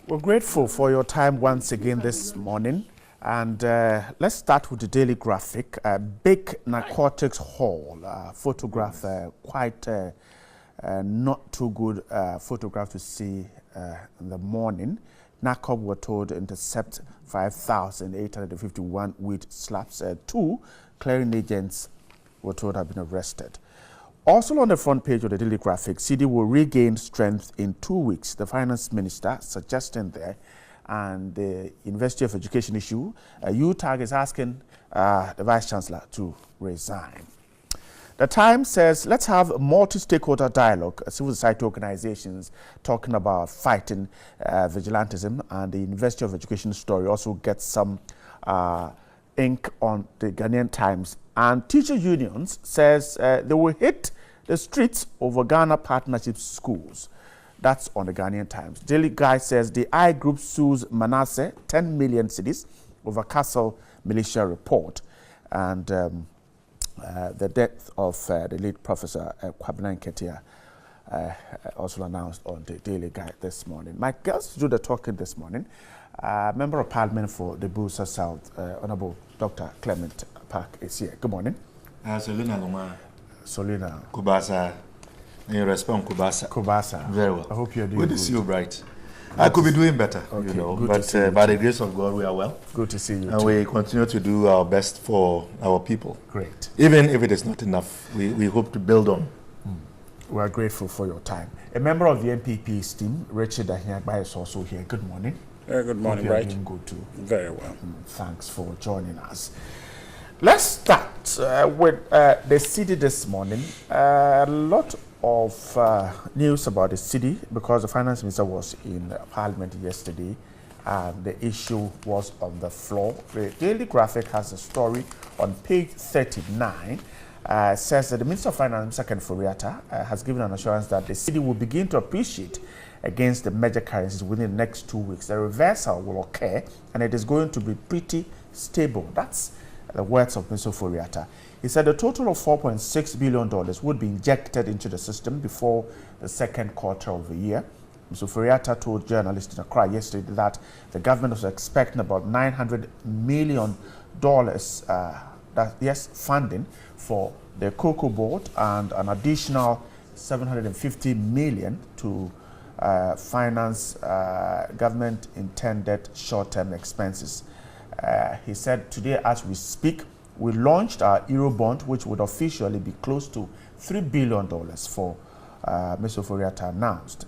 We're grateful for your time once again this morning. And let's start with the Daily Graphic. Big narcotics haul, photograph, quite not too good photograph to see in the morning. NACOP were told to intercept 5,851 weed slabs. 2 clearing agents were told have been arrested. Also on the front page of the Daily Graphic, CD will regain strength in 2 weeks. The finance minister suggesting there, and the University of Education issue, UTAG is asking the Vice Chancellor to resign. The Times says, let's have multi-stakeholder dialogue, civil society organizations talking about fighting vigilantism, and the University of Education story also gets some ink on the Ghanaian Times. And teacher unions says they will hit the streets over Ghana Partnership Schools. That's on the Ghanaian Times. Daily Guide says the I Group sues Manasseh 10 million cedis over Castle militia report. And the death of the late Professor Kwabena Nketia also announced on the Daily Guide this morning. My girls do the talking this morning. Member of Parliament for the Busa South, Honorable Dr. Clement Park is here. Good morning. Solina Loma. Solina. Kubasa. You respond Kubasa. Kubasa. Very well. I hope you're doing good. Good to see you, Bright. I could be doing better, okay, you know, good but by the grace of God, we are well. Good to see you. And we continue to do our best for our people. Great. Even if it is not enough, we hope to build on. We are grateful for your time. A member of the NPP's team, Richard Ahiagba, is also here. Good morning. Good morning, hope Bright. Doing good too. Very well. Thanks for joining us. Let's start with the city this morning. A lot of news about the city because the finance minister was in Parliament yesterday and the issue was on the floor. The Daily Graphic has a story on page 39. Says that the Minister of Finance, Mr. Ken Foriata, has given an assurance that the city will begin to appreciate against the major currencies within the next 2 weeks. The reversal will occur and it is going to be pretty stable. That's the words of Mr. Foriata. He said a total of $4.6 billion would be injected into the system before the second quarter of the year. Mr. Foriata told journalists in Accra yesterday that the government was expecting about $900 million funding for the cocoa board and an additional $750 million to finance government intended short-term expenses. He said today as we speak, we launched our Eurobond, which would officially be close to $3 billion for Mr. Foriata announced.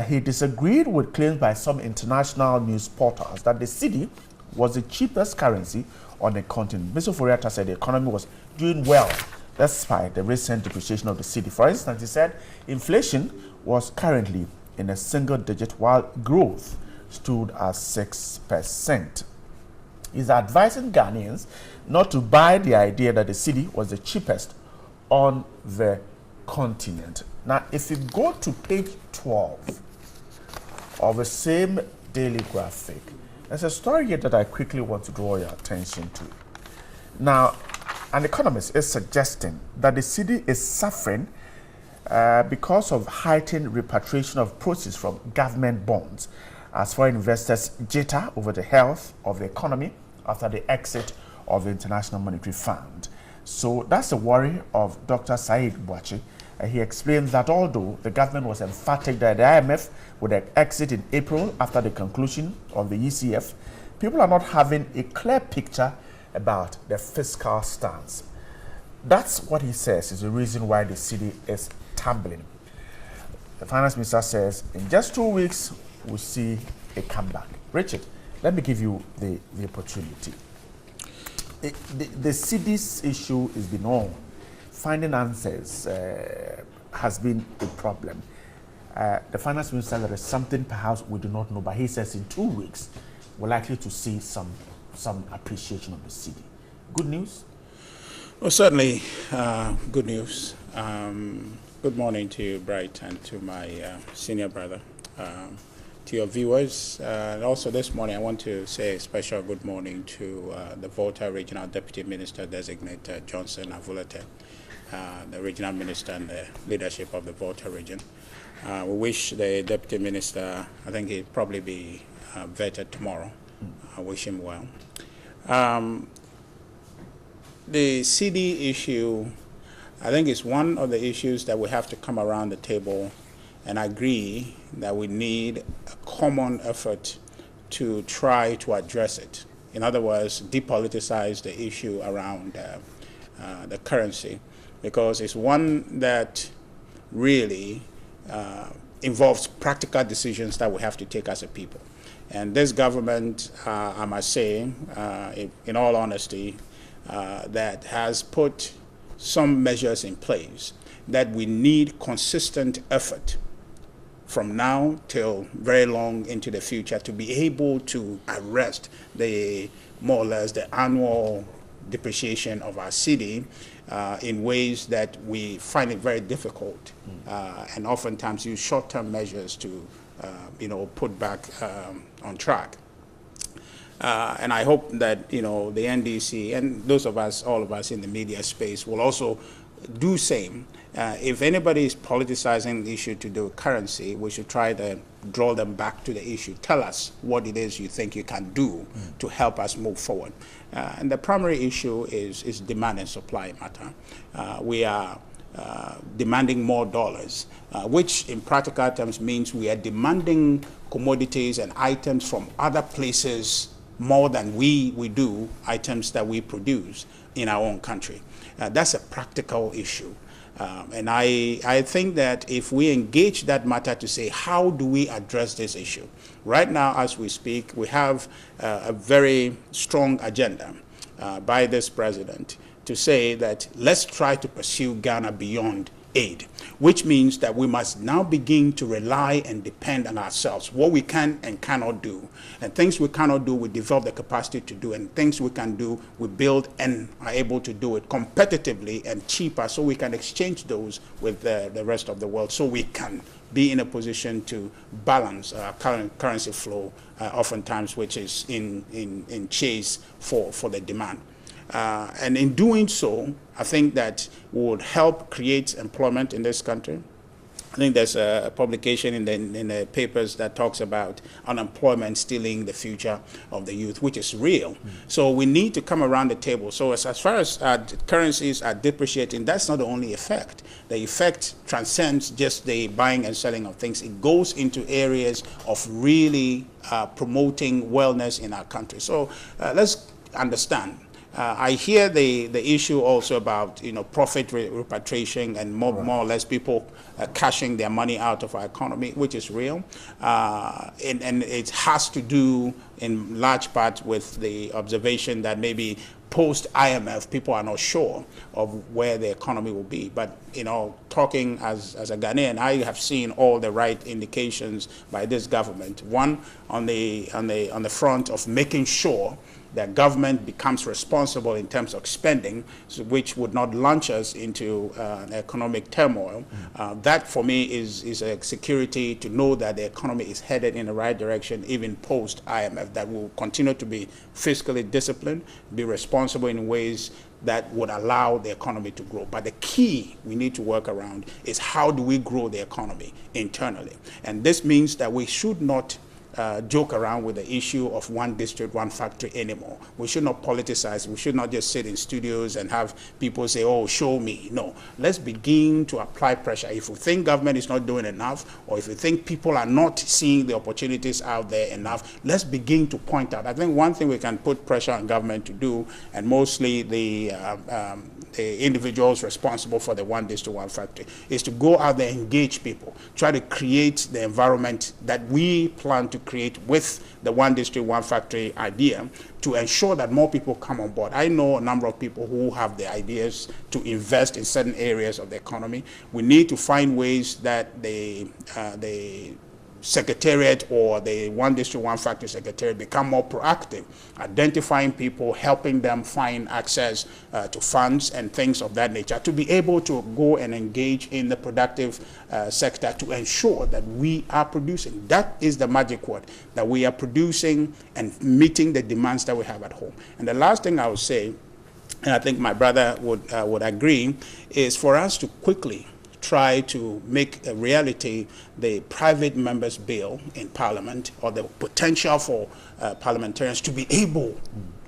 He disagreed with claims by some international news portals that the cedi was the cheapest currency on the continent. Mr. Foriata said the economy was doing well despite the recent depreciation of the cedi. For instance, he said inflation was currently in a single digit while growth stood at 6%. He's advising Ghanaians not to buy the idea that the cedi was the cheapest on the continent. Now, if you go to page 12 of the same Daily Graphic, there's a story here that I quickly want to draw your attention to. Now, an economist is suggesting that the cedi is suffering because of heightened repatriation of proceeds from government bonds as foreign investors jitter over the health of the economy after the exit of the International Monetary Fund. So that's the worry of Dr. Said Boachi. He explains that although the government was emphatic that the IMF would exit in April after the conclusion of the ECF, people are not having a clear picture about their fiscal stance. That's what he says is the reason why the cedi is tumbling. The finance minister says in just 2 weeks, we'll see a comeback. Richard, let me give you the opportunity. The cedi's issue has been on. Finding answers has been a problem. The finance minister said there is something perhaps we do not know, but he says in 2 weeks, we're likely to see some appreciation of the cedi. Good news? Well, certainly good news. Good morning to you, Bright, and to my senior brother, to your viewers. And also this morning, I want to say a special good morning to the Volta Regional Deputy Minister Designate Johnson Avulete, the Regional Minister and the leadership of the Volta region. We wish the Deputy Minister, I think he'll probably be vetted tomorrow. I wish him well. The CD issue, I think, is one of the issues that we have to come around the table and agree that we need a common effort to try to address it. In other words, depoliticize the issue around the currency, because it's one that really involves practical decisions that we have to take as a people. And this government, I must say, in all honesty, that has put some measures in place that we need consistent effort from now till very long into the future to be able to arrest the more or less the annual depreciation of our city in ways that we find it very difficult, and oftentimes use short-term measures to put back on track. And I hope that the NDC and those of us, all of us in the media space, will also do same. If anybody is politicizing the issue to do with currency, we should try to draw them back to the issue. Tell us what it is you think you can do to help us move forward. And the primary issue is demand and supply matter. We are demanding more dollars, which in practical terms means we are demanding commodities and items from other places more than we do items that we produce in our own country. That's a practical issue. And I think that if we engage that matter to say, how do we address this issue? Right now, as we speak, we have a very strong agenda by this president to say that let's try to pursue Ghana beyond aid, which means that we must now begin to rely and depend on ourselves, what we can and cannot do. And things we cannot do, we develop the capacity to do, and things we can do, we build and are able to do it competitively and cheaper, so we can exchange those with the rest of the world, so we can be in a position to balance our current currency flow, oftentimes, which is in chase for the demand. And in doing so, I think that would help create employment in this country. I think there's a publication in the papers that talks about unemployment stealing the future of the youth, which is real. So we need to come around the table. So as far as currencies are depreciating, that's not the only effect. The effect transcends just the buying and selling of things. It goes into areas of really promoting wellness in our country. So let's understand. I hear the issue also about profit repatriation and more or less people cashing their money out of our economy, which is real, and it has to do in large part with the observation that maybe post IMF people are not sure of where the economy will be. But talking as a Ghanaian, I have seen all the right indications by this government. One, on the front of making sure that government becomes responsible in terms of spending, which would not launch us into economic turmoil. That, for me, is a security to know that the economy is headed in the right direction, even post-IMF, that will continue to be fiscally disciplined, be responsible in ways that would allow the economy to grow. But the key we need to work around is how do we grow the economy internally? And this means that we should not joke around with the issue of one district, one factory anymore. We should not politicize. We should not just sit in studios and have people say, oh, show me. No, let's begin to apply pressure. If we think government is not doing enough, or if we think people are not seeing the opportunities out there enough, let's begin to point out. I think one thing we can put pressure on government to do, and mostly the individuals responsible for the one district, one factory, is to go out there, engage people, try to create the environment that we plan to create with the one district, one factory idea to ensure that more people come on board. I know a number of people who have the ideas to invest in certain areas of the economy. We need to find ways that the secretariat or the one district, one factory secretariat become more proactive, identifying people, helping them find access to funds and things of that nature, to be able to go and engage in the productive sector to ensure that we are producing. That is the magic word, that we are producing and meeting the demands that we have at home. And the last thing I would say, and I think my brother would agree, is for us to quickly try to make a reality the private members' bill in Parliament, or the potential for parliamentarians to be able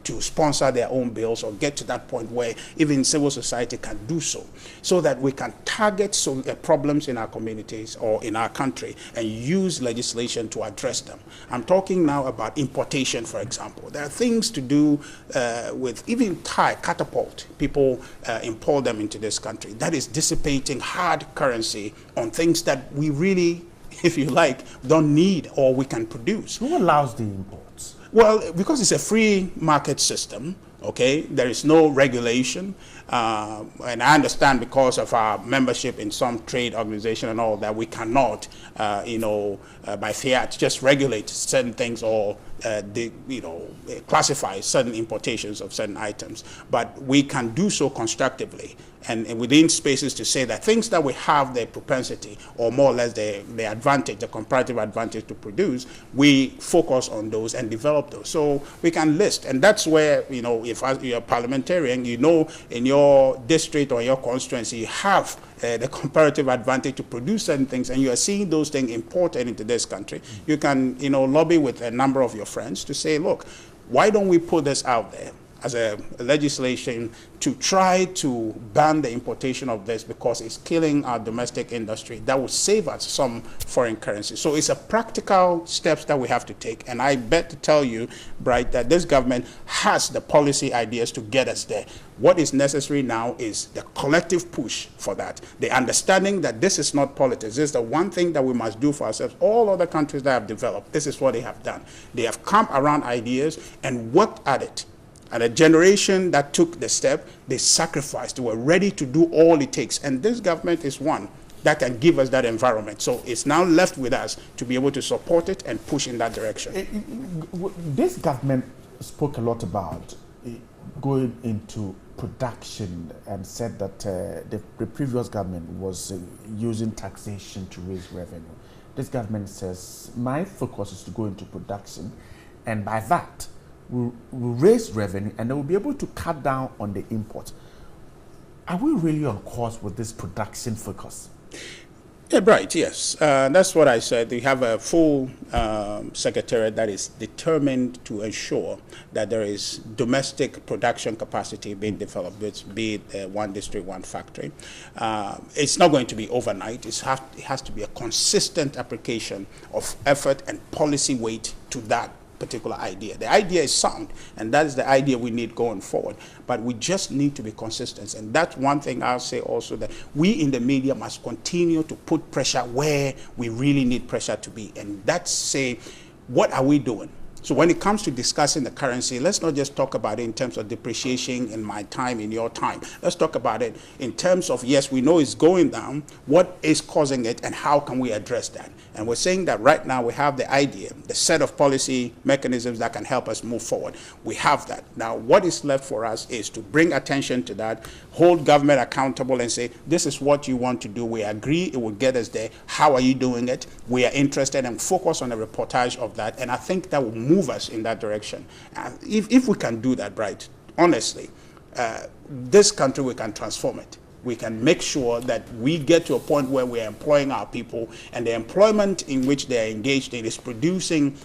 to sponsor their own bills, or get to that point where even civil society can do so that we can target problems in our communities or in our country and use legislation to address them. I'm talking now about importation, for example. There are things to do with even catapult. People import them into this country. That is dissipating hard currency on things that we really, if you like, don't need or we can produce. Who allows the imports? Well, because it's a free market system, okay, there is no regulation. And I understand because of our membership in some trade organization and all that, we cannot, by fiat, just regulate certain things or, classify certain importations of certain items. But we can do so constructively and within spaces to say that things that we have the propensity or more or less the advantage, the comparative advantage to produce, we focus on those and develop those. So we can list, and that's where, if you're a parliamentarian, in your district or your constituency, you have the comparative advantage to produce certain things, and you are seeing those things imported into this country. You can, lobby with a number of your friends to say, look, why don't we put this out there as a legislation to try to ban the importation of this because it's killing our domestic industry. That would save us some foreign currency. So it's a practical steps that we have to take. And I bet to tell you, Bright, that this government has the policy ideas to get us there. What is necessary now is the collective push for that. The understanding that this is not politics. This is the one thing that we must do for ourselves. All other countries that have developed, this is what they have done. They have come around ideas and worked at it. And a generation that took the step, they sacrificed. They were ready to do all it takes. And this government is one that can give us that environment. So it's now left with us to be able to support it and push in that direction. This government spoke a lot about going into production and said that the previous government was using taxation to raise revenue. This government says, my focus is to go into production, and by that, we'll raise revenue and they will be able to cut down on the imports. Are we really on course with this production focus? Yeah, right, yes. That's what I said. We have a full secretariat that is determined to ensure that there is domestic production capacity being developed, be it one district, one factory. It's not going to be overnight. It has to be a consistent application of effort and policy weight to that particular idea. The idea is sound, and that is the idea we need going forward. But we just need to be consistent. And that's one thing I'll say also, that we in the media must continue to put pressure where we really need pressure to be. And that's say, what are we doing? So when it comes to discussing the currency, let's not just talk about it in terms of depreciation in my time, in your time. Let's talk about it in terms of, yes, we know it's going down, what is causing it, and how can we address that? And we're saying that right now we have the idea, the set of policy mechanisms that can help us move forward. We have that. Now, what is left for us is to bring attention to that, hold government accountable and say, this is what you want to do. We agree it will get us there. How are you doing it? We are interested, and focus on a reportage of that. And I think that will move us in that direction. If we can do that, right, honestly, this country, we can transform it. We can make sure that we get to a point where we are employing our people, and the employment in which they are engaged in is producing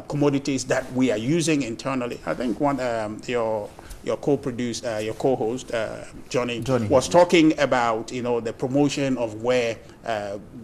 commodities that we are using internally. I think your co-host, Johnny, was talking about, the promotion of where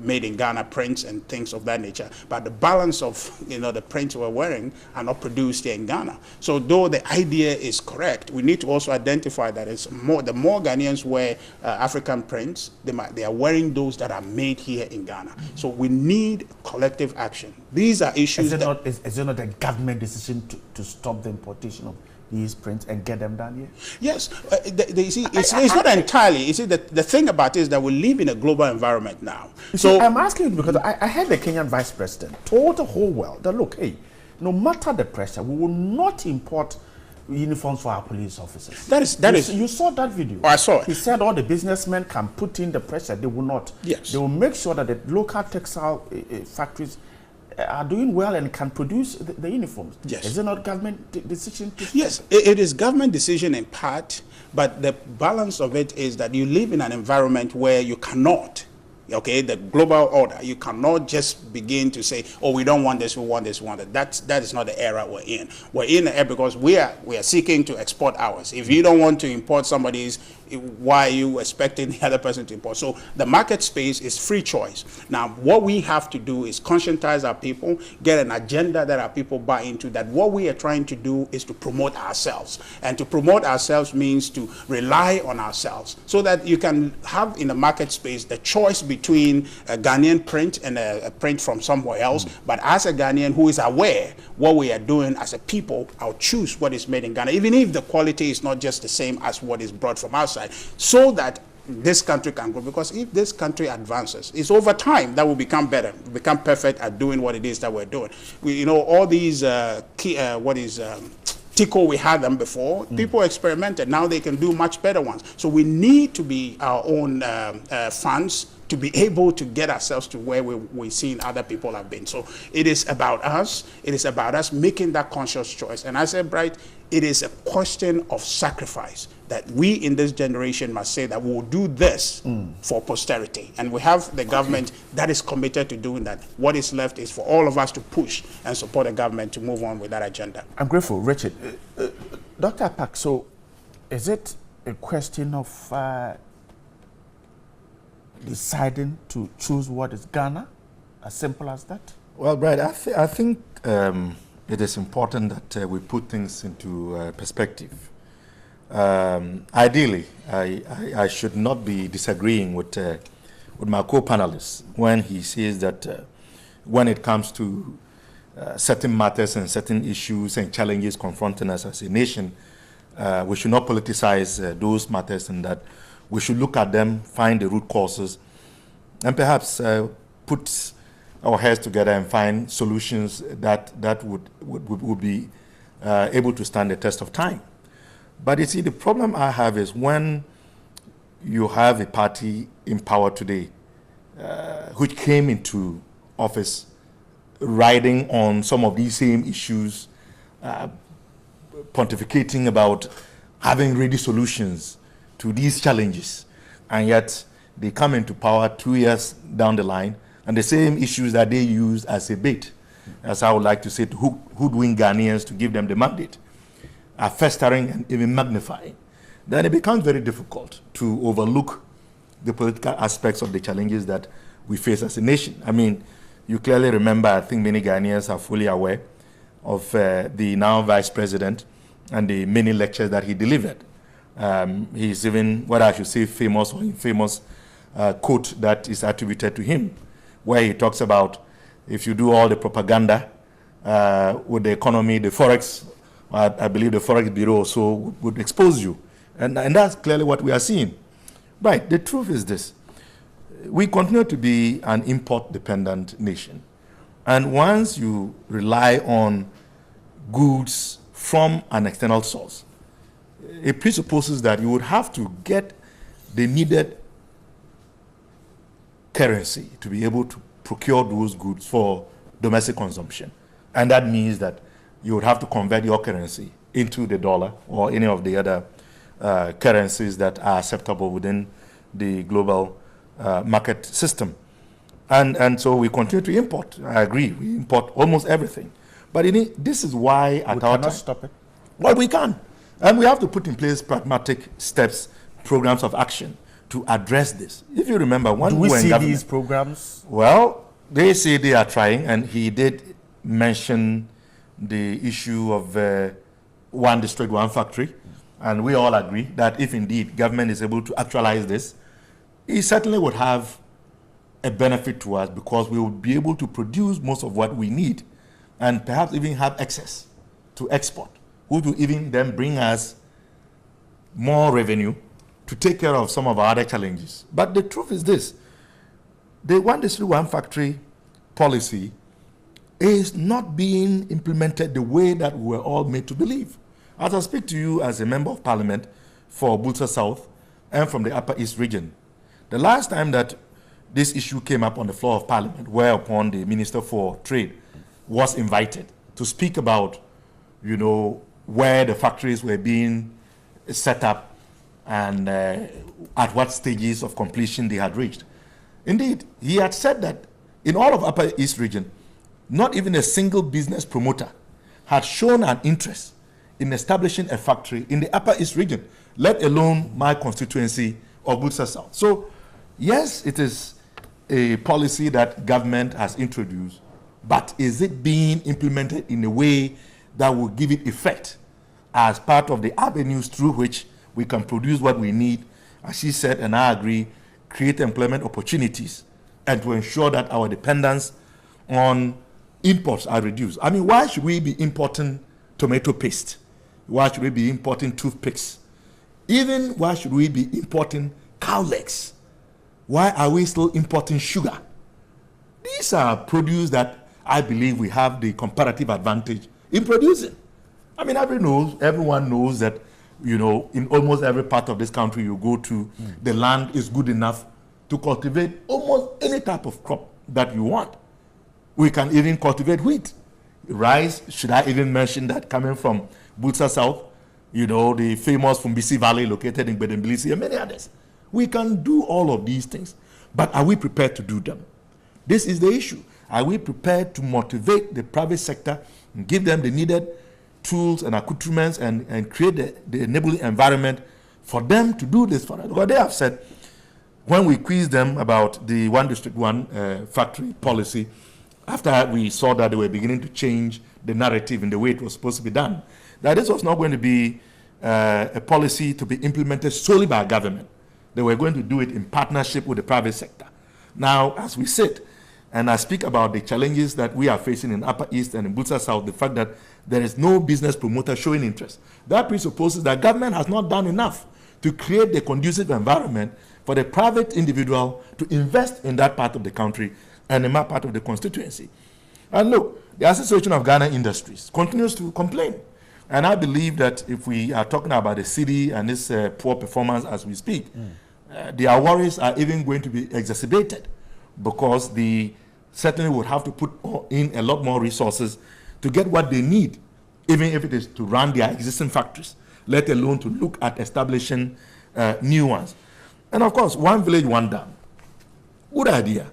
made in Ghana prints and things of that nature. But the balance of, the prints we're wearing are not produced here in Ghana. So though the idea is correct, we need to also identify that the more Ghanaians wear African prints, they are wearing those that are made here in Ghana. So we need collective action. These are issues. Is it not a government decision to stop the importation of these prints and get them done here? Yes. You see, it's not entirely. You see, the thing about it is that we live in a global environment now. So I'm asking you because I heard the Kenyan vice president told the whole world that, look, hey, no matter the pressure, we will not import uniforms for our police officers. You saw that video. Oh, I saw it. He said all the businessmen can put in the pressure. They will not. Yes. They will make sure that the local textile factories are doing well and can produce the uniforms. Yes. Is it not government decision? Yes, it is government decision in part, but the balance of it is that you live in an environment where you cannot Okay, the global order. You cannot just begin to say, "Oh, we don't want this, we want this, we want that." That is not the era we're in. We're in the era because we are seeking to export ours. If you don't want to import somebody's, why are you expecting the other person to import? So the market space is free choice. Now, what we have to do is conscientize our people, get an agenda that our people buy into. That what we are trying to do is to promote ourselves, and to promote ourselves means to rely on ourselves, so that you can have in the market space the choice between a Ghanaian print and a print from somewhere else. But as a Ghanaian who is aware what we are doing as a people, I'll choose what is made in Ghana, even if the quality is not just the same as what is brought from outside, so that this country can grow. Because if this country advances, it's over time that will become better, become perfect at doing what it is that we're doing. We, all these TICO, we had them before. People experimented. Now they can do much better ones. So we need to be our own funds to be able to get ourselves to where we've seen other people have been. So it is about us. It is about us making that conscious choice. And I said, Bright, it is a question of sacrifice that we in this generation must say that we'll do this for posterity. And we have the government that is committed to doing that. What is left is for all of us to push and support the government to move on with that agenda. I'm grateful. Richard, Dr. Pak, so is it a question of deciding to choose what is Ghana? As simple as that? Well, Brad, I think it is important that we put things into perspective. Ideally, I should not be disagreeing with my co-panelists when he says that when it comes to certain matters and certain issues and challenges confronting us as a nation, we should not politicize those matters, and that we should look at them, find the root causes, and perhaps put our heads together and find solutions that would be able to stand the test of time. But you see, the problem I have is when you have a party in power today which came into office riding on some of these same issues, pontificating about having ready solutions to these challenges, and yet they come into power 2 years down the line, and the same issues that they use as a bait, as I would like to say, to hoodwink Ghanaians to give them the mandate, are festering and even magnifying. Then it becomes very difficult to overlook the political aspects of the challenges that we face as a nation. I mean, you clearly remember, I think many Ghanaians are fully aware of the now Vice President and the many lectures that he delivered. He's even, what I should say, famous or infamous quote that is attributed to him, where he talks about if you do all the propaganda with the economy, the Forex, I believe the Forex Bureau also would expose you. And that's clearly what we are seeing. Right, the truth is this. We continue to be an import-dependent nation. And once you rely on goods from an external source, it presupposes that you would have to get the needed currency to be able to procure those goods for domestic consumption. And that means that you would have to convert your currency into the dollar or any of the other currencies that are acceptable within the global market system. And so we continue to import. I agree, we import almost everything. But this is why at our time... We cannot stop it. Well, we can. And we have to put in place pragmatic steps, programs of action to address this. If you remember, when we see these programs? Well, they say they are trying, and he did mention the issue of one district, one factory. And we all agree that if indeed government is able to actualize this, it certainly would have a benefit to us, because we would be able to produce most of what we need and perhaps even have excess to export, which will even then bring us more revenue to take care of some of our other challenges. But the truth is this: the one district, one factory policy is not being implemented the way that we were all made to believe. As I speak to you as a member of parliament for Bulsa South and from the Upper East region, the last time that this issue came up on the floor of parliament, whereupon the Minister for Trade was invited to speak about, where the factories were being set up and at what stages of completion they had reached, Indeed, he had said that in all of Upper East region, not even a single business promoter had shown an interest in establishing a factory in the Upper East region, let alone my constituency of Busa South. So, yes, it is a policy that government has introduced, but is it being implemented in a way that will give it effect as part of the avenues through which we can produce what we need, as she said, and I agree, create employment opportunities and to ensure that our dependence on imports are reduced? I mean, why should we be importing tomato paste? Why should we be importing toothpicks? Even why should we be importing cow legs? Why are we still importing sugar? These are produce that I believe we have the comparative advantage in producing. I mean, everyone knows that, in almost every part of this country you go to, the land is good enough to cultivate almost any type of crop that you want. We can even cultivate wheat. Rice, should I even mention that coming from Busa South, the famous Fumbisi Valley located in Bedembilisi and many others. We can do all of these things, but are we prepared to do them? This is the issue. Are we prepared to motivate the private sector and give them the needed tools and accoutrements and create the enabling environment for them to do this for us? Because they have said, when we quizzed them about the one district, one factory policy, after we saw that they were beginning to change the narrative in the way it was supposed to be done, that this was not going to be a policy to be implemented solely by government. They were going to do it in partnership with the private sector. Now, as we sit, and I speak about the challenges that we are facing in Upper East and in Busa South, the fact that there is no business promoter showing interest. That presupposes that government has not done enough to create the conducive environment for the private individual to invest in that part of the country and in that part of the constituency. And look, the Association of Ghana Industries continues to complain. And I believe that if we are talking about the city and its poor performance as we speak, their worries are even going to be exacerbated, because they certainly would have to put in a lot more resources to get what they need, even if it is to run their existing factories, let alone to look at establishing new ones. And of course, one village, one dam. Good idea.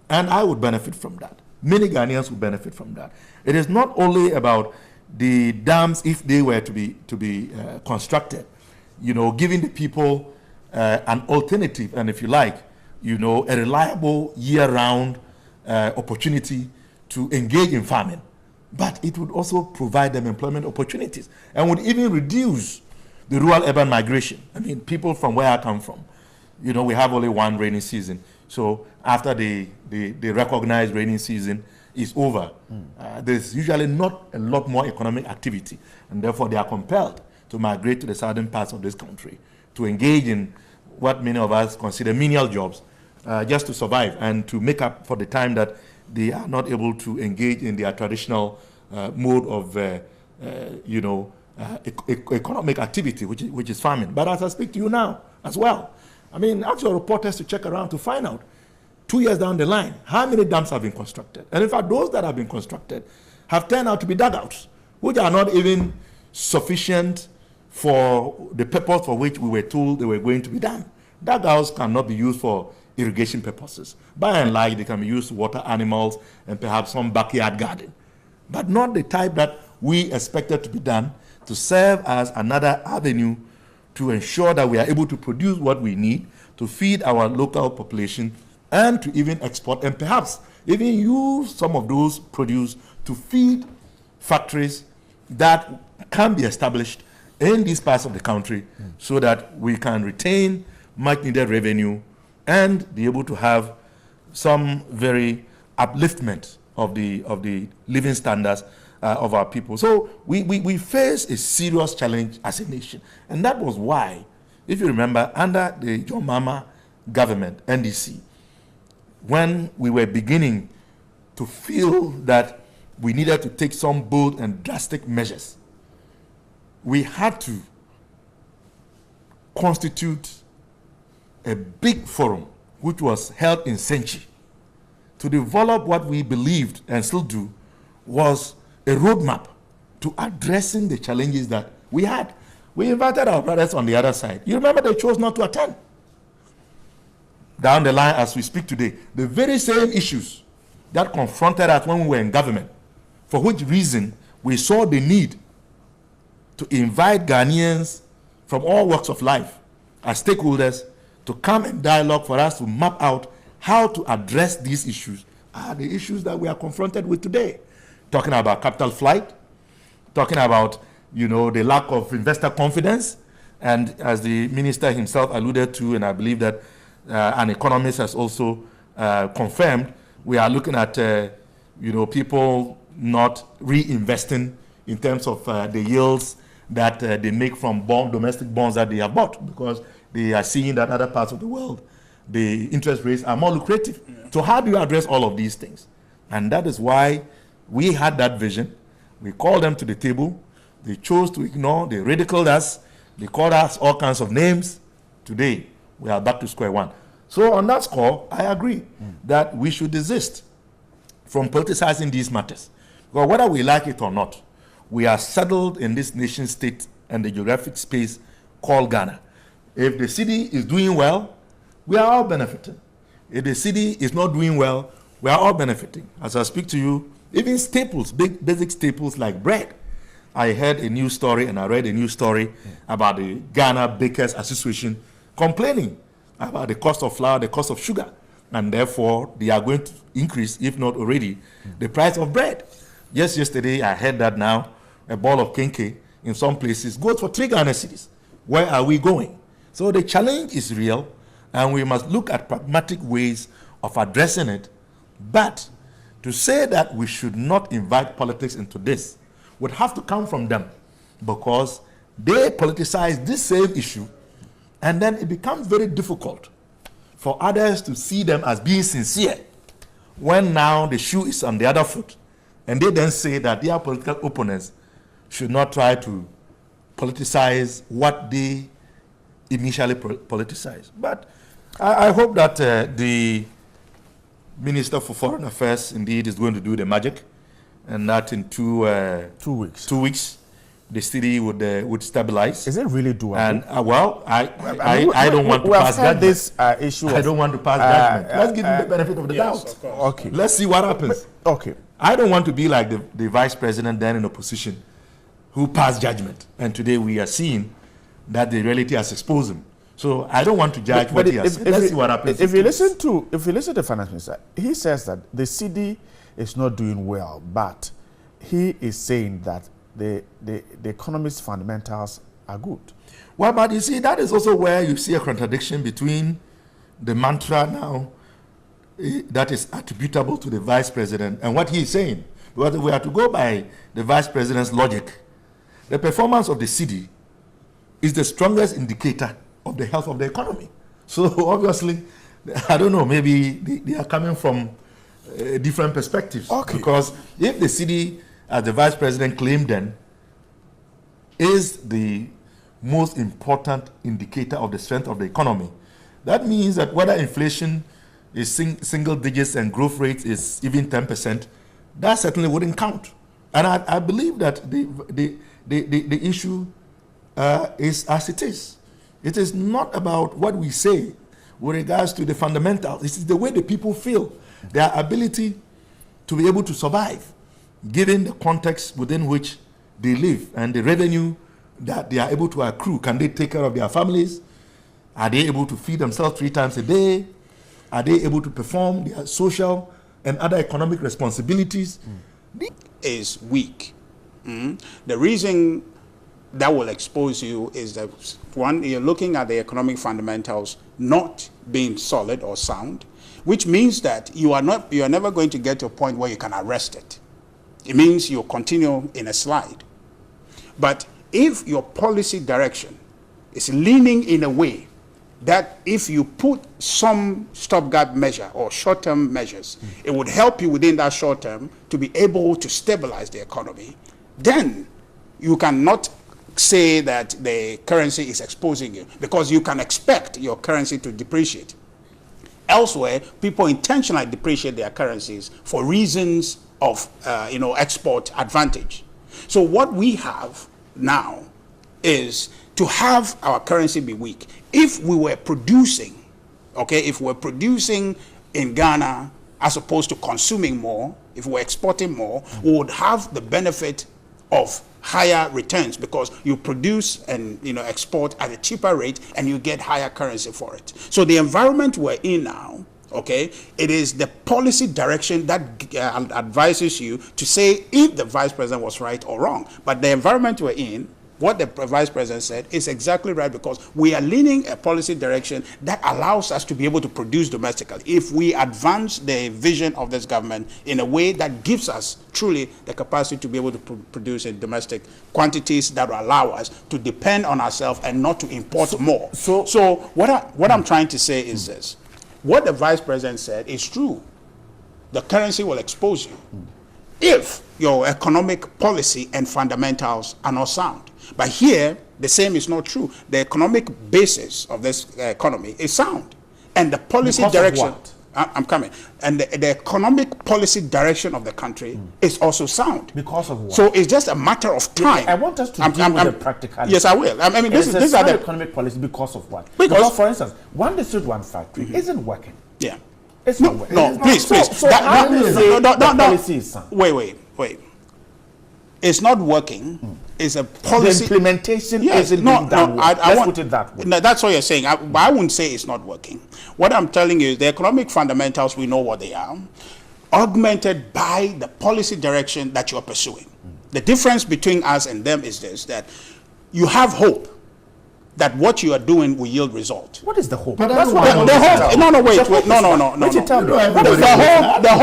And I would benefit from that. Many Ghanaians would benefit from that. It is not only about the dams, if they were to be constructed, giving the people an alternative, and if you like, a reliable year-round opportunity to engage in farming. But it would also provide them employment opportunities and would even reduce the rural-urban migration. I mean, people from where I come from, we have only one rainy season. So after the recognized rainy season is over, there's usually not a lot more economic activity, and therefore they are compelled to migrate to the southern parts of this country to engage in what many of us consider menial jobs, just to survive and to make up for the time that they are not able to engage in their traditional mode of, economic activity, which is farming. But as I speak to you now as well, I mean, ask your reporters to check around to find out, 2 years down the line, how many dams have been constructed. And in fact, those that have been constructed have turned out to be dugouts, which are not even sufficient for the purpose for which we were told they were going to be done. Dugouts cannot be used for irrigation purposes. By and large, they can be used to water animals and perhaps some backyard garden, but not the type that we expected to be done to serve as another avenue to ensure that we are able to produce what we need to feed our local population and to even export, and perhaps even use some of those produce to feed factories that can be established in these parts of the country, so that we can retain much needed revenue and be able to have some very upliftment of the living standards of our people. So we face a serious challenge as a nation. And that was why, if you remember, under the John Mahama government, NDC, when we were beginning to feel that we needed to take some bold and drastic measures, we had to constitute a big forum, which was held in Senchi, to develop what we believed and still do was a roadmap to addressing the challenges that we had. We invited our brothers on the other side. You remember they chose not to attend. down the line as we speak today, the very same issues that confronted us when we were in government, for which reason we saw the need to invite Ghanaians from all walks of life as stakeholders to come and dialogue for us to map out how to address these issues, are the issues that we are confronted with today. Talking about capital flight, talking about, the lack of investor confidence, and as the minister himself alluded to, and I believe that an economist has also confirmed, we are looking at, people not reinvesting in terms of the yields that they make from domestic bonds that they have bought, because they are seeing that other parts of the world, the interest rates are more lucrative. Yeah. So how do you address all of these things? And that is why we had that vision. We called them to the table. They chose to ignore. They ridiculed us. They called us all kinds of names. Today, we are back to square one. So on that score, I agree that we should desist from politicizing these matters. Because whether we like it or not, we are settled in this nation state and the geographic space called Ghana. If the city is doing well, we are all benefiting. If the city is not doing well, we are all benefiting. As I speak to you, even staples, basic staples like bread. I heard a news story and I read a news story about the Ghana Bakers Association complaining about the cost of flour, the cost of sugar, and therefore they are going to increase, if not already, the price of bread. Just yesterday, I heard that now a ball of kenke in some places goes for 3 Ghana cedis. Where are we going? So the challenge is real, and we must look at pragmatic ways of addressing it. But to say that we should not invite politics into this would have to come from them, because they politicize this same issue, and then it becomes very difficult for others to see them as being sincere when now the shoe is on the other foot, and they then say that their political opponents should not try to politicize what they initially politicized. But I hope that the Minister for Foreign Affairs indeed is going to do the magic, and that in 2 weeks the city would stabilize. Is it really doable? And I don't want to pass judgment. This issue. I don't want to pass judgment. Let's give them the benefit of the doubt. Okay. Let's see what happens. Okay. I don't want to be like the vice president then in opposition, who passed judgment, and today we are seeing that the reality has exposed him. So I don't want to judge what he has said. Let's see what happens. If you listen to the finance minister, he says that the city is not doing well, but he is saying that the economy's fundamentals are good. Well, but you see, that is also where you see a contradiction between the mantra now that is attributable to the vice president and what he is saying. Because if we are to go by the vice president's logic, the performance of the city is the strongest indicator of the health of the economy. So obviously, I don't know, maybe they are coming from different perspectives. Okay. Because if the city, as the vice president claimed then, is the most important indicator of the strength of the economy, that means that whether inflation is single digits and growth rate is even 10%, that certainly wouldn't count. And I believe that the issue is as it is. It is not about what we say with regards to the fundamentals. It is the way the people feel, their ability to be able to survive, given the context within which they live and the revenue that they are able to accrue. Can they take care of their families? Are they able to feed themselves 3 times a day? Are they able to perform their social and other economic responsibilities? Is weak. The reason that will expose you is that, one, you're looking at the economic fundamentals not being solid or sound, which means that you are never going to get to a point where you can arrest it. It means you'll continue in a slide. But if your policy direction is leaning in a way that if you put some stopgap measure or short-term measures, it would help you within that short term to be able to stabilize the economy, then you cannot say that the currency is exposing you, because you can expect your currency to depreciate. Elsewhere, people intentionally depreciate their currencies for reasons of export advantage. So what we have now is to have our currency be weak. If we were producing, okay, if we're producing in Ghana as opposed to consuming more, if we're exporting more, we would have the benefit of higher returns because you produce and export at a cheaper rate and you get higher currency for it. So the environment we're in now, okay, it is the policy direction that advises you to say if the vice president was right or wrong. But the environment we're in, what the vice president said is exactly right because we are leaning a policy direction that allows us to be able to produce domestically. If we advance the vision of this government in a way that gives us truly the capacity to be able to produce in domestic quantities that will allow us to depend on ourselves and not to import more. So what I'm trying to say is this. What the vice president said is true. The currency will expose you if your economic policy and fundamentals are not sound. But here, the same is not true. The economic basis of this economy is sound. And the policy direction... I'm coming. And the economic policy direction of the country is also sound. Because of what? So it's just a matter of time. I want us to deal with the practicality. Yes, I will. I mean, these are the economic policy because of what? Because for instance, one district, one factory isn't working. Yeah. It's not working. No, please. So how do you say the policy is sound? Wait. It's not working. It's a policy. The implementation isn't being done well. Let's put it that way. No, that's what you're saying. But I wouldn't say it's not working. What I'm telling you is the economic fundamentals, we know what they are, augmented by the policy direction that you're pursuing. The difference between us and them is this, that you have hope that what you are doing will yield result. What is the hope? Wait. The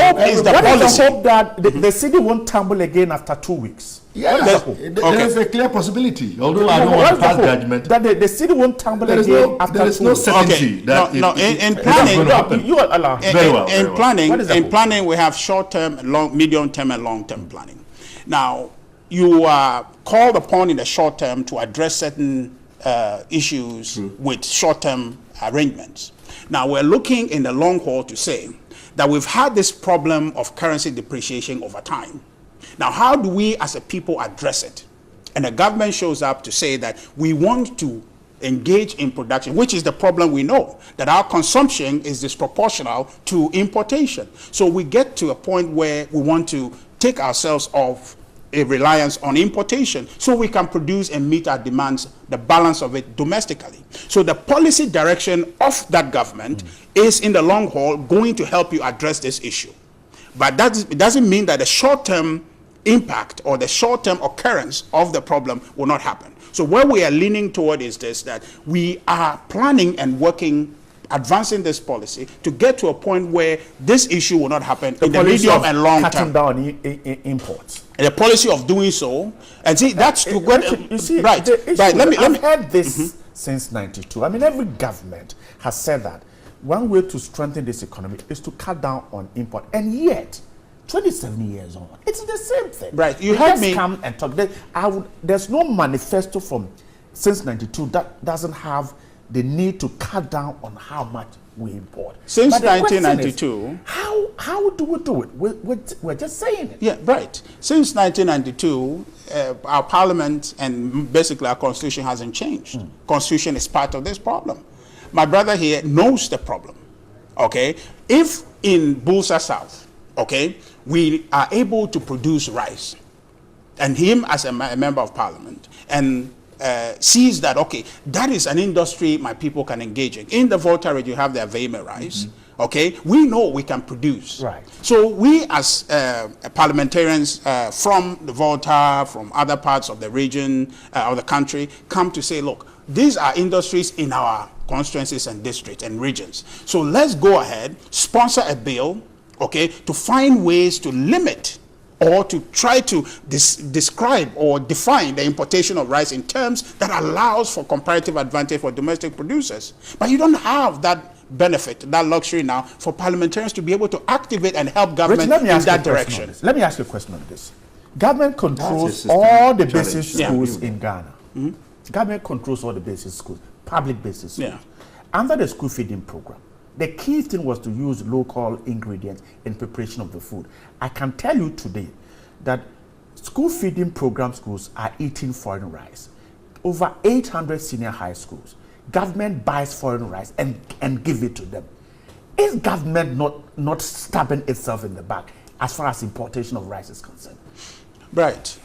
hope is the policy. What is the hope that the city won't tumble again after 2 weeks? Yes, there is a clear possibility, although I don't want to pass judgment. That the city won't tumble again after 2 weeks. There is no certainty that in planning, you allow. In planning, we have short-term, medium-term, and long-term planning. Now, you are called upon in the short term to address certain issues with short-term arrangements. Now, we're looking in the long haul to say that we've had this problem of currency depreciation over time. Now, how do we as a people address it? And the government shows up to say that we want to engage in production, which is the problem we know, that our consumption is disproportional to importation. So we get to a point where we want to take ourselves off a reliance on importation so we can produce and meet our demands, the balance of it domestically. So the policy direction of that government is in the long haul going to help you address this issue. But it doesn't mean that the short-term impact or the short-term occurrence of the problem will not happen. So where we are leaning toward is this, that we are planning and working, advancing this policy to get to a point where this issue will not happen in the medium and long term. Cutting down imports. And the policy of doing so, and see, that's you see, right. I've heard this since '92. I mean, every government has said that one way to strengthen this economy is to cut down on import, and yet 27 years on, it's the same thing. Right. You heard me come and talk. There's no manifesto from since '92 that doesn't have the need to cut down on how much we import. Since 1992, how do we do it? We're just saying it. Yeah, right. Since 1992, our parliament and basically our constitution hasn't changed. Constitution is part of this problem. My brother here knows the problem. Okay, if in Bulsa South, okay, we are able to produce rice, and him as a member of parliament, and sees that, okay, that is an industry my people can engage in the Volta region, you have the Aveima rice, okay, we know we can produce. Right. So we as parliamentarians from the Volta, from other parts of the region, of the country, come to say, look, these are industries in our constituencies and districts and regions. So let's go ahead, sponsor a bill, okay, to find ways to limit or to try to describe or define the importation of rice in terms that allows for comparative advantage for domestic producers. But you don't have that benefit, that luxury now for parliamentarians to be able to activate and help government in that direction. Let me ask you a question on this. Government controls all the basic schools in Ghana. Government controls all the basic schools, public basic schools. Under the school feeding program, the key thing was to use local ingredients in preparation of the food. I can tell you today that school feeding program schools are eating foreign rice. Over 800 senior high schools government buys foreign rice and give it to them. Is government not stabbing itself in the back as far as importation of rice is concerned? Right.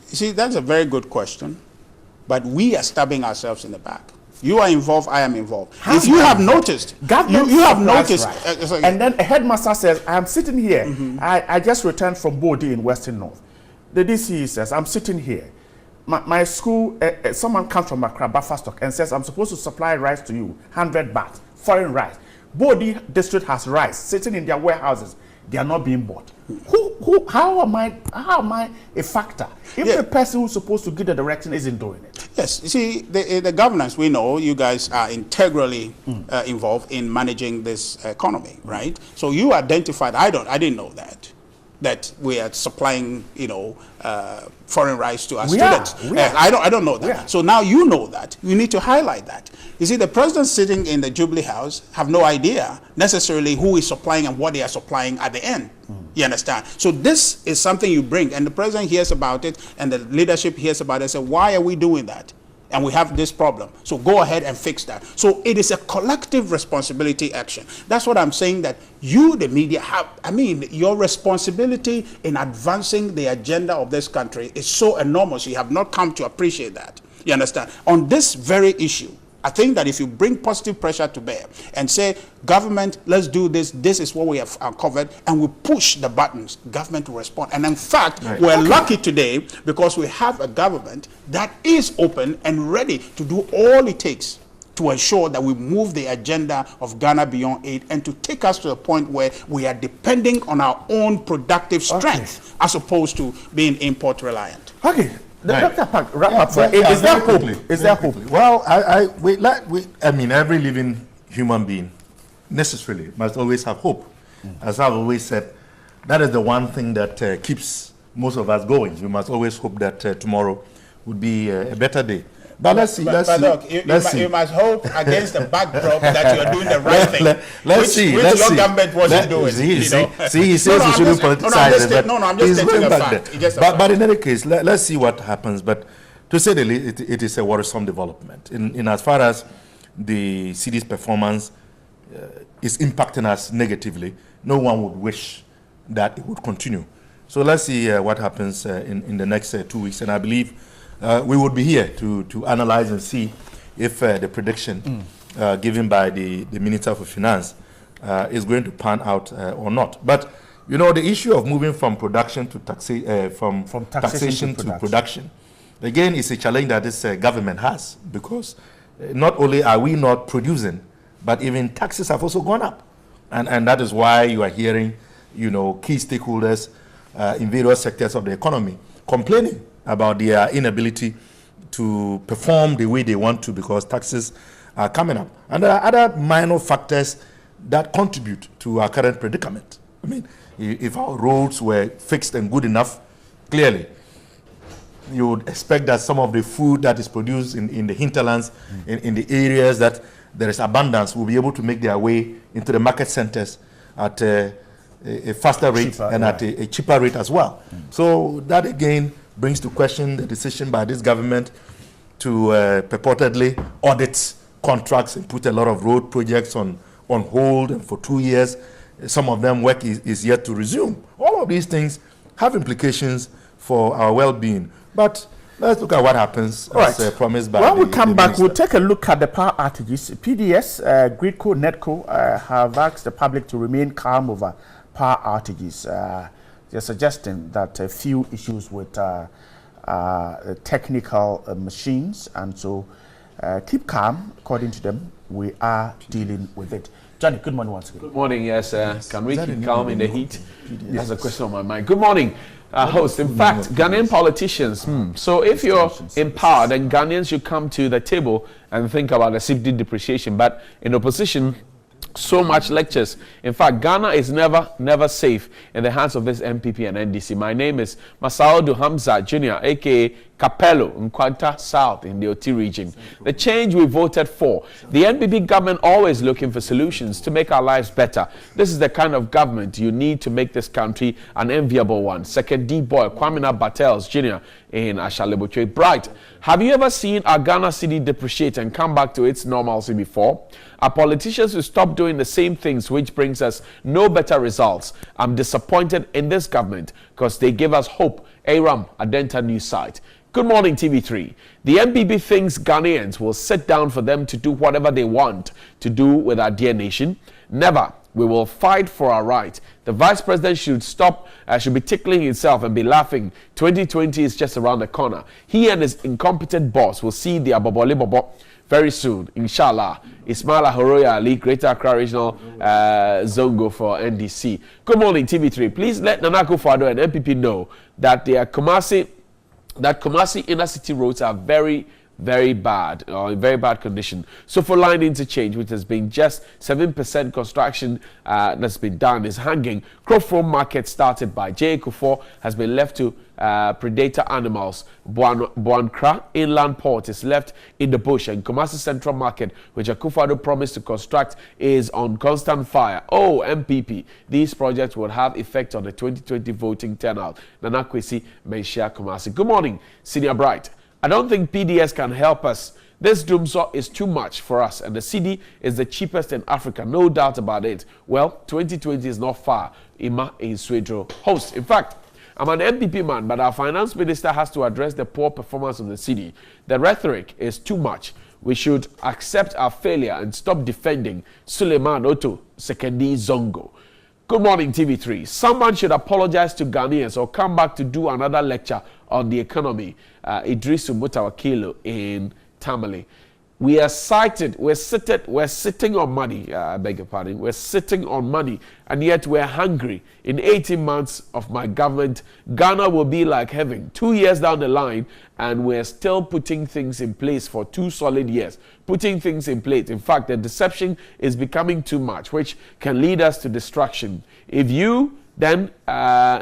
You see, that's a very good question, but we are stabbing ourselves in the back. You are involved, I am involved. If you have noticed, you have noticed. And then a headmaster says, I am sitting here. I just returned from Bodi in Western North. The DCE says, I'm sitting here. My school, someone comes from Accra, Bufferstock, and says, I'm supposed to supply rice to you, 100 baht, foreign rice. Bodi district has rice sitting in their warehouses. They are not being bought. How am I a factor if the person who's supposed to give the direction isn't doing it? Yes, you see, the governance, we know you guys are integrally involved in managing this economy, right? So you identified, I didn't know that we are supplying, foreign rice to our students. I don't know that. So now you know that. You need to highlight that. You see, the president sitting in the Jubilee House have no idea necessarily who is supplying and what they are supplying at the end. You understand? So this is something you bring, and the president hears about it, and the leadership hears about it, and say, why are we doing that? And we have this problem. So go ahead and fix that. So it is a collective responsibility action. That's what I'm saying, that you, the media, have, your responsibility in advancing the agenda of this country is so enormous. You have not come to appreciate that. You understand? On this very issue, I think that if you bring positive pressure to bear and say, government, let's do this, this is what we have uncovered, and we push the buttons, government will respond. And in fact, we're lucky today because we have a government that is open and ready to do all it takes to ensure that we move the agenda of Ghana Beyond Aid and to take us to a point where we are depending on our own productive strength as opposed to being import reliant. Okay. Dr. Park, wrap up. Is there hope? Is there hope? Well, every living human being necessarily must always have hope. As I've always said, that is the one thing that keeps most of us going. We must always hope that tomorrow would be a better day. But let's see. Look, you must hope against the backdrop that you are doing the right thing. Let's see. Which your government wasn't doing. He says we shouldn't politicize it. I'm just stating a fact. But in any case, let's see what happens. But to say the least, it is a worrisome development. In as far as the city's performance is impacting us negatively, no one would wish that it would continue. So let's see what happens in the next 2 weeks. And I believe we would be here to analyze and see if the prediction given by the Minister for Finance is going to pan out or not. But the issue of moving from production to taxation to production, again, is a challenge that this government has, because not only are we not producing, but even taxes have also gone up, and that is why you are hearing key stakeholders in various sectors of the economy complaining about their inability to perform the way they want to because taxes are coming up. And there are other minor factors that contribute to our current predicament. If our roads were fixed and good enough, clearly, you would expect that some of the food that is produced in the hinterlands, in the areas that there is abundance, will be able to make their way into the market centers at a faster rate at a cheaper rate as well. So that again brings to question the decision by this government to purportedly audit contracts and put a lot of road projects on hold, and for 2 years. Some of them work is yet to resume. All of these things have implications for our well-being. But let's look at what happens as promised by when we come back, we'll take a look at the power outages. PDS, Gridco, NEDCO have asked the public to remain calm over power outages. They're suggesting that a few issues with technical machines, and so keep calm. According to them, we are dealing with it. Johnny, good morning once again. Good morning, yes. Can we keep calm in the heat? That's a question on my mind. Good morning, host. In fact, Ghanaian politicians, so if you're in power, then Ghanaians should come to the table and think about the CBD depreciation. But in opposition, so much lectures. In fact, Ghana is never safe in the hands of this MPP and NDC. My name is Masaudu Hamza Jr., aka Capello, Nkwanta South in the Oti region. The change we voted for. The NPP government always looking for solutions to make our lives better. This is the kind of government you need to make this country an enviable one. Second D boy, Kwamina Battels Jr. in Ashaleboche. Bright, have you ever seen our Ghana cedi depreciate and come back to its normalcy before? Our politicians will stop doing the same things, which brings us no better results. I'm disappointed in this government because they give us hope. Aram, Adenta News Site. Good morning, TV3. The NPP thinks Ghanaians will sit down for them to do whatever they want to do with our dear nation. Never. We will fight for our right. The vice president should stop, should be tickling himself and be laughing. 2020 is just around the corner. He and his incompetent boss will see the Abobole Bobo very soon, inshallah. Ismail Ahoroya Ali, Greater Accra Regional Zongo for NDC. Good morning, TV3. Please let Nana Akufo-Addo and NPP know that the Kumasi inner city roads are very bad, or in very bad condition. So for line interchange, which has been just 7% construction that's been done, is hanging. Crofrom Market, started by J. Kufuor, has been left to predator animals. Buankra Inland Port is left in the bush, and Kumasi Central Market, which Akufo-Addo promised to construct, is on constant fire. Oh, MPP, these projects will have effect on the 2020 voting turnout. Nana Kwesi Menshia Kumasi. Good morning, Senior Bright. I don't think PDS can help us. This Dumso is too much for us, and the cedi is the cheapest in Africa, no doubt about it. Well, 2020 is not far. Ima Inswedro host. In fact, I'm an MPP man, but our finance minister has to address the poor performance of the cedi. The rhetoric is too much. We should accept our failure and stop defending Suleiman Otto Sekendi Zongo. Good morning, TV3. Someone should apologize to Ghanaians or come back to do another lecture on the economy. Idrisu Mutawakilo in Tamale. We are we're sitting on money, I beg your pardon, we're sitting on money, and yet we're hungry. In 18 months of my government, Ghana will be like heaven. 2 years down the line, and we're still putting things in place for 2 solid years. Putting things in place. In fact, the deception is becoming too much, which can lead us to destruction. If you then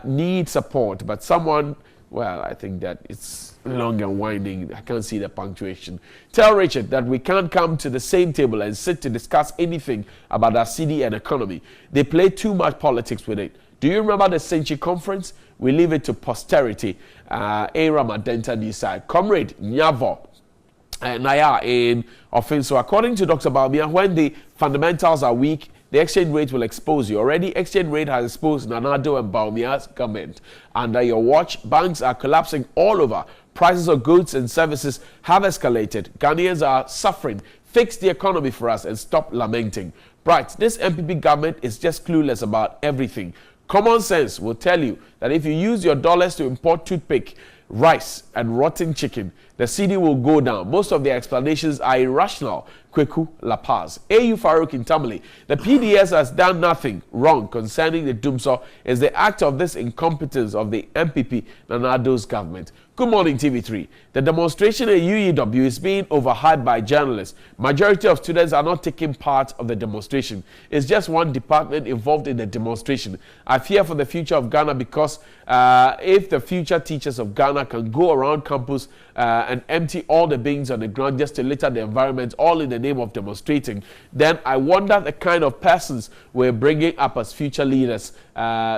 need support, but someone, well, I think that it's long and winding. I can't see the punctuation. Tell Richard that we can't come to the same table and sit to discuss anything about our cedi and economy. They play too much politics with it. Do you remember the Senchi conference? We leave it to posterity. Aram Adenta News Side. Comrade Nyavo Naya in offense. So according to Dr. Bawumia, when the fundamentals are weak, the exchange rate will expose you. Already, exchange rate has exposed Nana Addo and Bawumia's government. Under your watch, banks are collapsing all over. Prices of goods and services have escalated. Ghanaians are suffering. Fix the economy for us and stop lamenting. Bright, this MPP government is just clueless about everything. Common sense will tell you that if you use your dollars to import toothpick, rice, and rotten chicken, the cedi will go down. Most of the explanations are irrational. Kweku La Paz. AU Farouk in Tamale. The PDS has done nothing wrong concerning the Dumso. Is the act of this incompetence of the MPP Nana Addo's government. Good morning, TV3. The demonstration at UEW is being overhyped by journalists. Majority of students are not taking part of the demonstration. It's just one department involved in the demonstration. I fear for the future of Ghana because if the future teachers of Ghana can go around campus and empty all the bins on the ground just to litter the environment, all in the name of demonstrating, then I wonder the kind of persons we're bringing up as future leaders,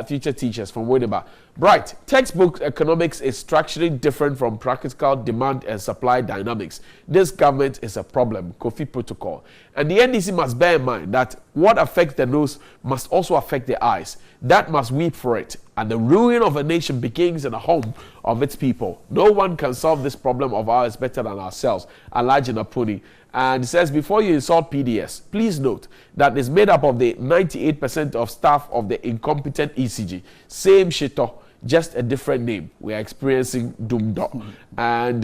future teachers from Winneba. Bright, textbook economics is structurally different from practical demand and supply dynamics. This government is a problem. Kofi Protocol. And the NDC must bear in mind that what affects the nose must also affect the eyes. That must weep for it. And the ruin of a nation begins in the home of its people. No one can solve this problem of ours better than ourselves. Alaji Napuni. And it says, before you insult PDS, please note that it's made up of the 98% of staff of the incompetent ECG. Same shito, just a different name. We are experiencing Dumdo. And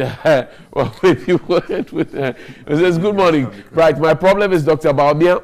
well, if you went with it says, good morning. Right, my problem is Dr. Bawumia.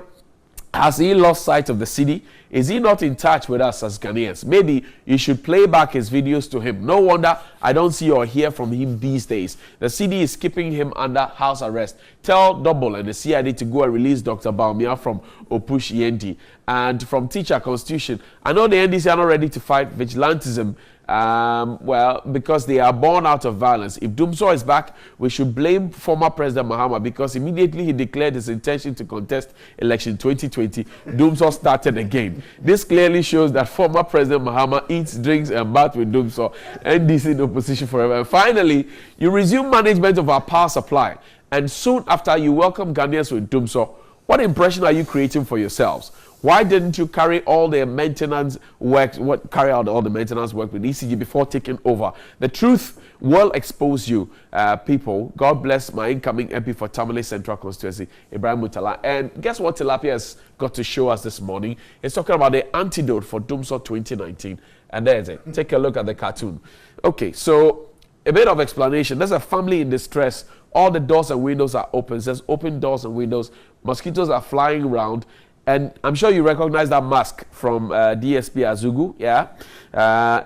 Has he lost sight of the cedi? Is he not in touch with us as Ghanaians? Maybe you should play back his videos to him. No wonder I don't see or hear from him these days. The cedi is keeping him under house arrest. Tell Double and the CID to go and release Dr. Bawumia from Opush END. And from Teacher Constitution, I know the NDC are not ready to fight vigilantism Well, because they are born out of violence. If Dumsor is back, we should blame former President Mahama because immediately he declared his intention to contest election 2020, Dumsor started again. This clearly shows that former President Mahama eats, drinks, and baths with Dumsor. NDC in opposition forever. And finally, you resume management of our power supply, and soon after you welcome Ghanaians with Dumsor. What impression are you creating for yourselves? Why didn't you carry all the maintenance work, carry out all the maintenance work with ECG before taking over? The truth will expose you, people. God bless my incoming MP for Tamale Central Constituency, Ibrahim Mutala. And guess what Tilapia has got to show us this morning? It's talking about the antidote for Dumsor 2019. And there's it. Take a look at the cartoon. Okay, so a bit of explanation. There's a family in distress. All the doors and windows are open. It says open doors and windows. Mosquitoes are flying around. And I'm sure you recognize that mask from DSP Azugu, yeah?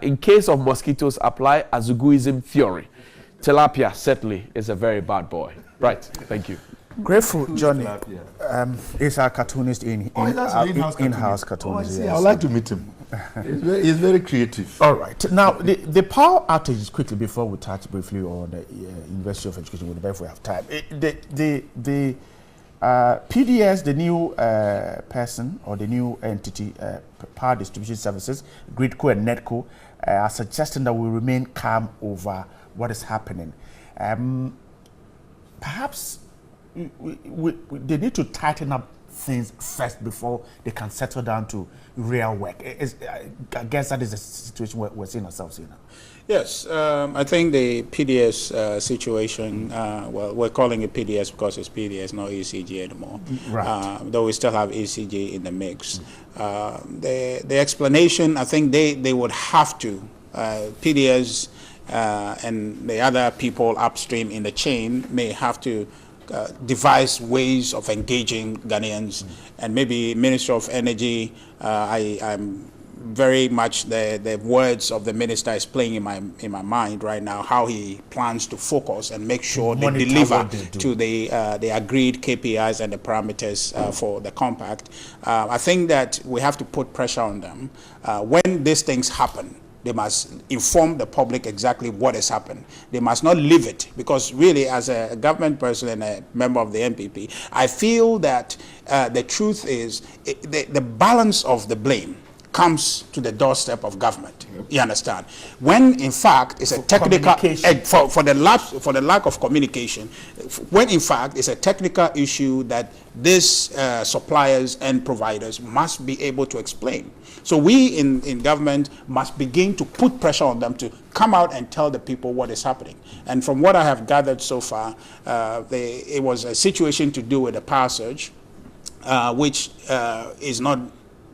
In case of mosquitoes, apply Azuguism theory. Tilapia certainly is a very bad boy. Right, thank you. Grateful Johnny is our cartoonist in-house cartoonist. Yes. I'd like to meet him. He's very creative. All right. Now, the power outages, quickly before we touch briefly on the University of Education, if we have time. The PDS, the new person or the new entity, Power Distribution Services, Gridco and Netco, are suggesting that we remain calm over what is happening. Perhaps they need to tighten up things first before they can settle down to real work. I guess that is the situation we're seeing ourselves in now. Yes, I think the PDS situation, well, we're calling it PDS because it's PDS, not ECG anymore. Right. Though we still have ECG in the mix. The explanation, I think they would have to, PDS and the other people upstream in the chain may have to devise ways of engaging Ghanaians, and maybe Minister of Energy. I'm very much the words of the minister is playing in my mind right now. How he plans to focus and make sure they deliver to the agreed KPIs and the parameters for the compact. I think that we have to put pressure on them when these things happen. They must inform the public exactly what has happened. They must not leave it, because really, as a government person and a member of the NPP, I feel that the truth is the balance of the blame comes to the doorstep of government. You understand? When in fact it's a technical for the lack of communication. When in fact it's a technical issue that these suppliers and providers must be able to explain. So we in government must begin to put pressure on them to come out and tell the people what is happening. And from what I have gathered so far, it was a situation to do with a power surge, which is not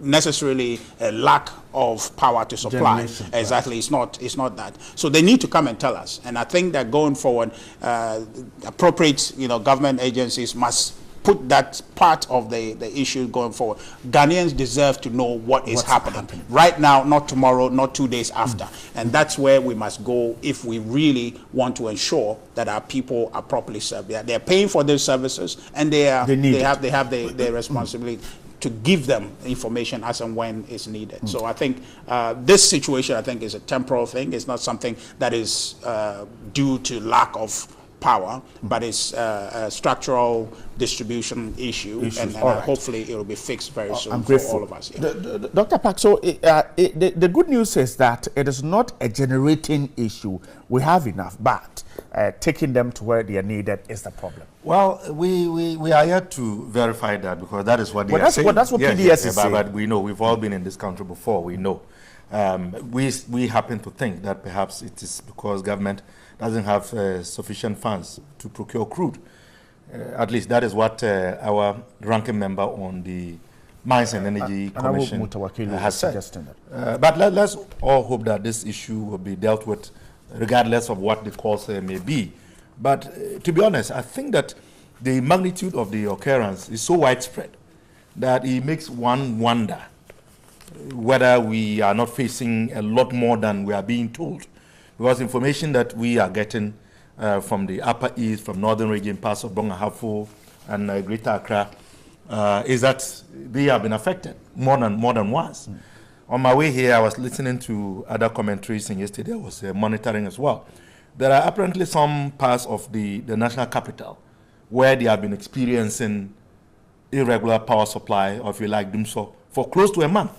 necessarily a lack of power to supply. Exactly, right. It's not that. So they need to come and tell us. And I think that going forward, appropriate government agencies must put that part of the issue going forward. Ghanaians deserve to know what's happening right now, not tomorrow, not 2 days after. And that's where we must go if we really want to ensure that our people are properly served. They're paying for their services, and they have the responsibility to give them information as and when it's needed. So I think this situation, I think, is a temporal thing. It's not something that is due to lack of power, but it's a structural distribution issue, and hopefully it will be fixed very soon for all of us. Yeah. Dr. Park, so the good news is that it is not a generating issue. We have enough, but taking them to where they are needed is the problem. Well, we are yet to verify that, because that is what they are saying. That's what PDS is saying. But we know, we've all been in this country before, we know. We happen to think that perhaps it is because government doesn't have sufficient funds to procure crude. At least that is what our ranking member on the Mines and Energy Commission has said. But let's all hope that this issue will be dealt with regardless of what the cause may be. But to be honest, I think that the magnitude of the occurrence is so widespread that it makes one wonder whether we are not facing a lot more than we are being told. Because information that we are getting from the Upper East, from northern region, parts of Brong Ahafo and Greater Accra, is that they have been affected more than once. On my way here, I was listening to other commentaries, and yesterday I was monitoring as well. There are apparently some parts of the national capital where they have been experiencing irregular power supply, or if you like, doom so, for close to a month.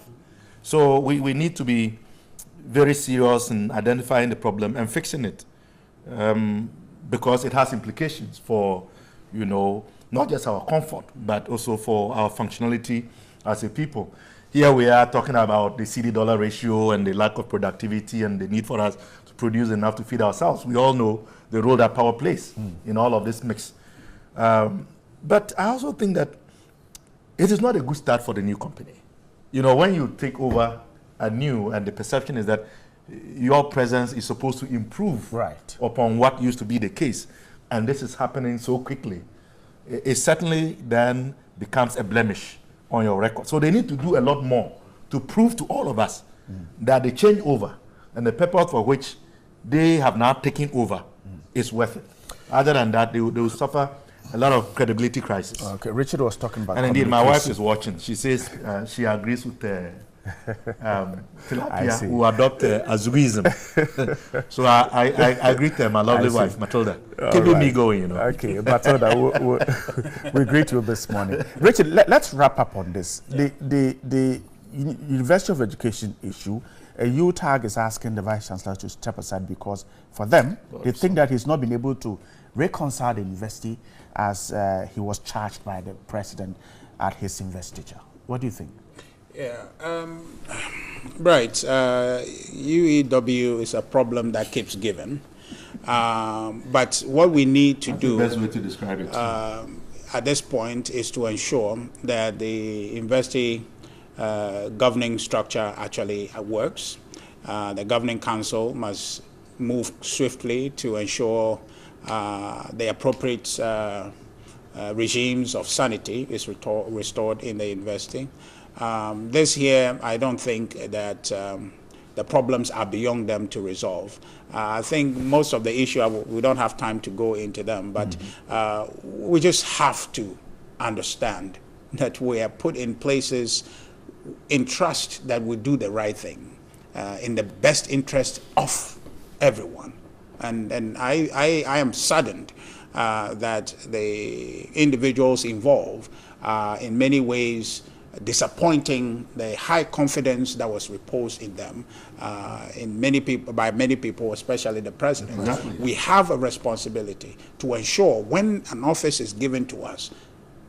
So we need to be very serious in identifying the problem and fixing it, because it has implications for, you know, not just our comfort, but also for our functionality as a people. Here we are talking about the CD-dollar ratio and the lack of productivity and the need for us to produce enough to feed ourselves. We all know the role that power plays in all of this mix. But I also think that it is not a good start for the new company. You know, when you take over anew, and the perception is that your presence is supposed to improve upon what used to be the case, and this is happening so quickly, it certainly then becomes a blemish on your record. So they need to do a lot more to prove to all of us that the changeover and the purpose for which they have now taken over is worth it. Other than that, they will suffer a lot of credibility crisis. Okay, Richard was talking about. And indeed, my wife is watching. She says she agrees with Tilapia, who adopt Azuism. So I agree to my lovely wife, Matilda. Keeping me going, you know. Okay, Matilda, we greet you this morning. Richard, let's wrap up on this. The University of Education issue, UTAG is asking the Vice Chancellor to step aside because for them, they think that he's not been able to reconcile the university as he was charged by the president at his investiture. What do you think? Yeah, right. UEW is a problem that keeps giving. But what we need to do, the best way to describe it, at this point, is to ensure that the university governing structure actually works. The governing council must move swiftly to ensure the appropriate regimes of sanity is restored in the university. This year, I don't think that the problems are beyond them to resolve. I think most of the issue, we don't have time to go into them, but we just have to understand that we are put in places in trust that we do the right thing in the best interest of everyone. And I am saddened that the individuals involved are in many ways disappointing the high confidence that was reposed in them by many people, especially the president. Exactly. We have a responsibility to ensure when an office is given to us.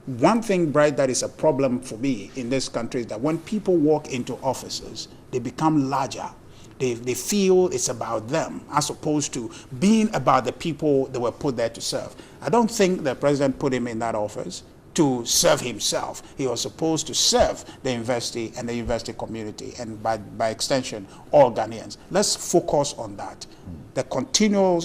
One thing, Bright, that is a problem for me in this country is that when people walk into offices, they become larger. They feel it's about them as opposed to being about the people that were put there to serve. I don't think the president put him in that office to serve himself. He was supposed to serve the university and the university community, and by extension, all Ghanaians. Let's focus on that. The continual,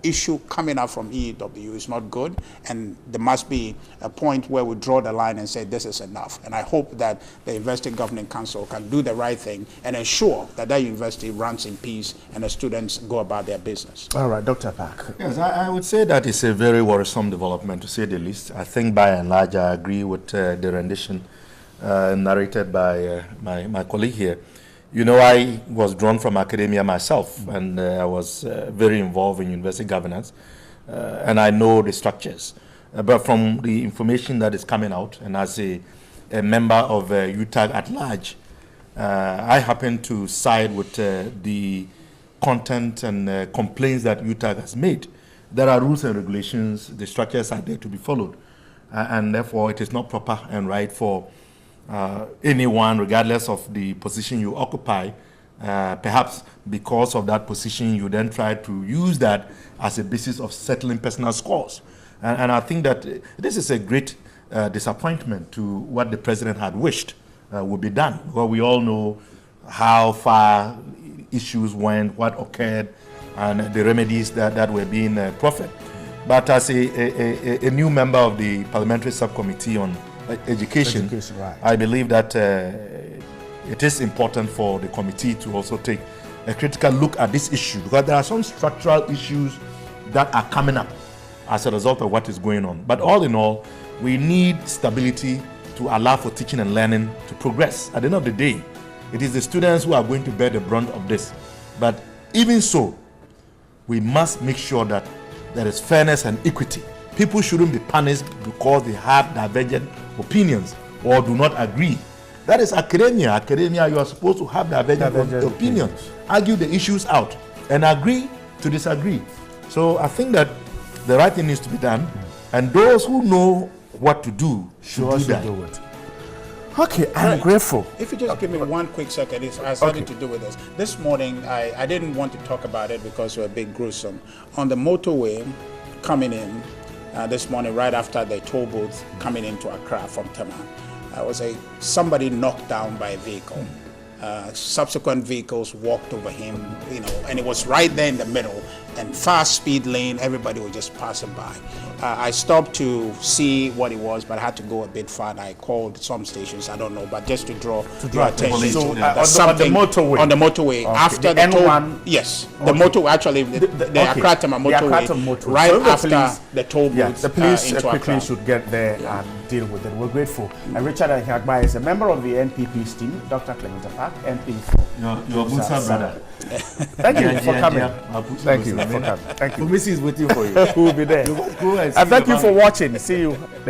issue coming out from EEW is not good, and there must be a point where we draw the line and say this is enough. And I hope that the University Governing Council can do the right thing and ensure that that university runs in peace and the students go about their business. All right, Dr. Park. Yes, I would say that it's a very worrisome development, to say the least. I think by and large, I agree with the rendition narrated by my colleague here. You know, I was drawn from academia myself, and I was very involved in university governance, and I know the structures. But from the information that is coming out, and as a member of UTAG at large, I happen to side with the content and complaints that UTAG has made. There are rules and regulations, the structures are there to be followed, and therefore it is not proper and right for anyone, regardless of the position you occupy, perhaps because of that position, you then try to use that as a basis of settling personal scores. And I think that this is a great disappointment to what the president had wished would be done. Because we all know how far issues went, what occurred, and the remedies that were being proffered. But as a new member of the Parliamentary Subcommittee on Education, right. I believe that it is important for the committee to also take a critical look at this issue, because there are some structural issues that are coming up as a result of what is going on. But all in all, we need stability to allow for teaching and learning to progress. At the end of the day, it is the students who are going to bear the brunt of this. But even so, we must make sure that there is fairness and equity. People shouldn't be punished because they have divergent opinions or do not agree. That is academia. Academia, you are supposed to have divergent opinions, argue the issues out, and agree to disagree. So I think that the right thing needs to be done, and those who know what to do should do that. Do it. Okay, I'm grateful. If you just give me one quick second, it has something to do with this. This morning, I didn't want to talk about it because we're a bit gruesome. On the motorway coming in this morning, right after the toll booth coming into Accra from Tema, somebody knocked down by a vehicle. Subsequent vehicles walked over him, and it was right there in the middle, and fast speed lane, everybody was just passing by. I stopped to see what it was, but I had to go a bit far, and I called some stations, I don't know, but just to draw your attention. So, that on the motorway? On the motorway, okay. after the the toll, N1? yes, the motorway, actually, the Accra Tema motorway, right so after the toll booth. Yeah, the police into quickly Accra. should get there and deal with it. We're grateful. And Richard Ahiagba is a member of the NPP's team, Dr. Clement Park, MP for Your Musa brother. Thank you for coming. Thank you for coming. Thank you. Missy is waiting for you. We'll be there. Go and And thank see you for watching. See you.